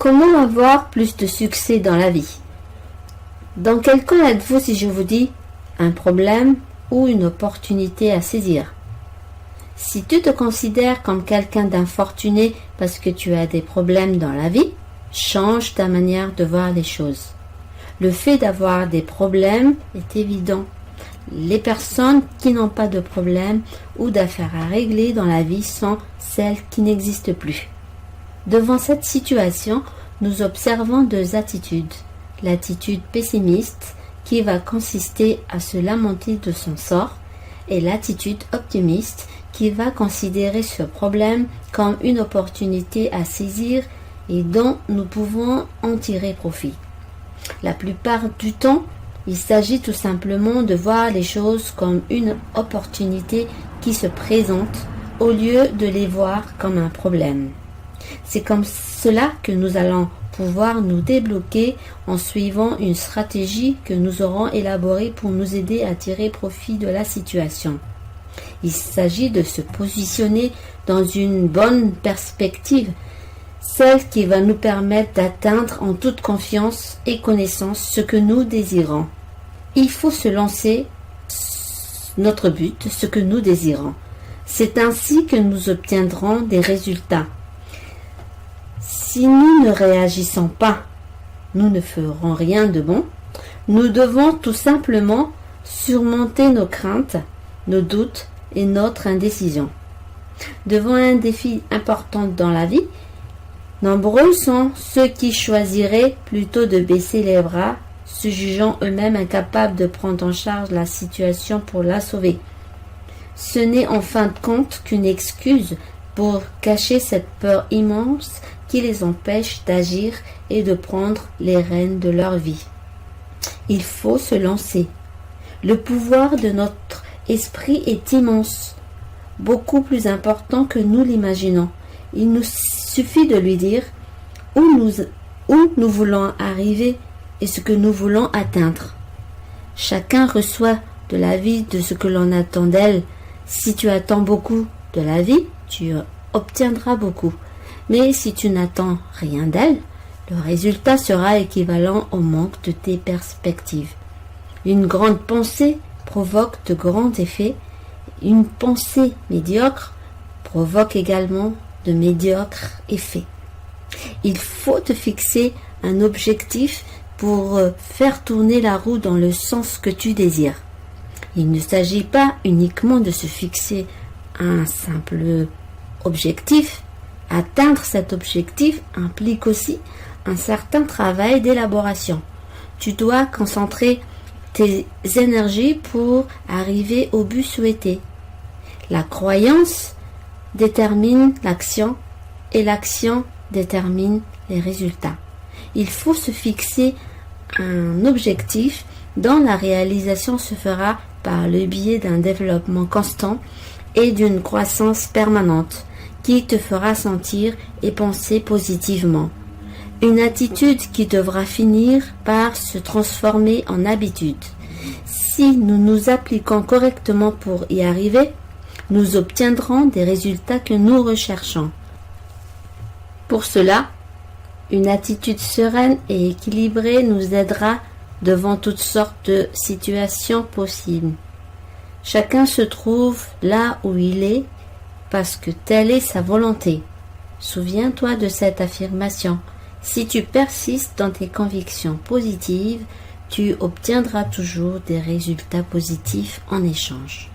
Comment avoir plus de succès dans la vie? Dans quel cas êtes-vous si je vous dis un problème ou une opportunité à saisir? Si tu te considères comme quelqu'un d'infortuné parce que tu as des problèmes dans la vie, change ta manière de voir les choses. Le fait d'avoir des problèmes est évident. Les personnes qui n'ont pas de problème ou d'affaires à régler dans la vie sont celles qui n'existent plus. Devant cette situation, nous observons deux attitudes. L'attitude pessimiste qui va consister à se lamenter de son sort et l'attitude optimiste qui va considérer ce problème comme une opportunité à saisir et dont nous pouvons en tirer profit. La plupart du temps, il s'agit tout simplement de voir les choses comme une opportunité qui se présente au lieu de les voir comme un problème. C'est comme cela que nous allons pouvoir nous débloquer en suivant une stratégie que nous aurons élaborée pour nous aider à tirer profit de la situation. Il s'agit de se positionner dans une bonne perspective, celle qui va nous permettre d'atteindre en toute confiance et connaissance ce que nous désirons. Il faut se lancer notre but, ce que nous désirons. C'est ainsi que nous obtiendrons des résultats. Si nous ne réagissons pas, nous ne ferons rien de bon. Nous devons tout simplement surmonter nos craintes, nos doutes et notre indécision. Devant un défi important dans la vie, nombreux sont ceux qui choisiraient plutôt de baisser les bras, se jugeant eux-mêmes incapables de prendre en charge la situation pour la sauver. Ce n'est en fin de compte qu'une excuse pour cacher cette peur immense qui les empêche d'agir et de prendre les rênes de leur vie. Il faut se lancer. Le pouvoir de notre esprit est immense, beaucoup plus important que nous l'imaginons. Il nous suffit de lui dire où nous voulons arriver et ce que nous voulons atteindre. Chacun reçoit de la vie de ce que l'on attend d'elle. Si tu attends beaucoup de la vie, tu obtiendras beaucoup. Mais si tu n'attends rien d'elle, le résultat sera équivalent au manque de tes perspectives. Une grande pensée provoque de grands effets. Une pensée médiocre provoque également de médiocres effets. Il faut te fixer un objectif pour faire tourner la roue dans le sens que tu désires. Il ne s'agit pas uniquement de se fixer un simple objectif. Atteindre cet objectif implique aussi un certain travail d'élaboration. Tu dois concentrer tes énergies pour arriver au but souhaité. La croyance détermine l'action et l'action détermine les résultats. Il faut se fixer un objectif dont la réalisation se fera par le biais d'un développement constant et d'une croissance permanente qui te fera sentir et penser positivement. Une attitude qui devra finir par se transformer en habitude. Si nous nous appliquons correctement pour y arriver, nous obtiendrons des résultats que nous recherchons. Pour cela, une attitude sereine et équilibrée nous aidera devant toutes sortes de situations possibles. Chacun se trouve là où il est parce que telle est sa volonté. Souviens-toi de cette affirmation. Si tu persistes dans tes convictions positives, tu obtiendras toujours des résultats positifs en échange.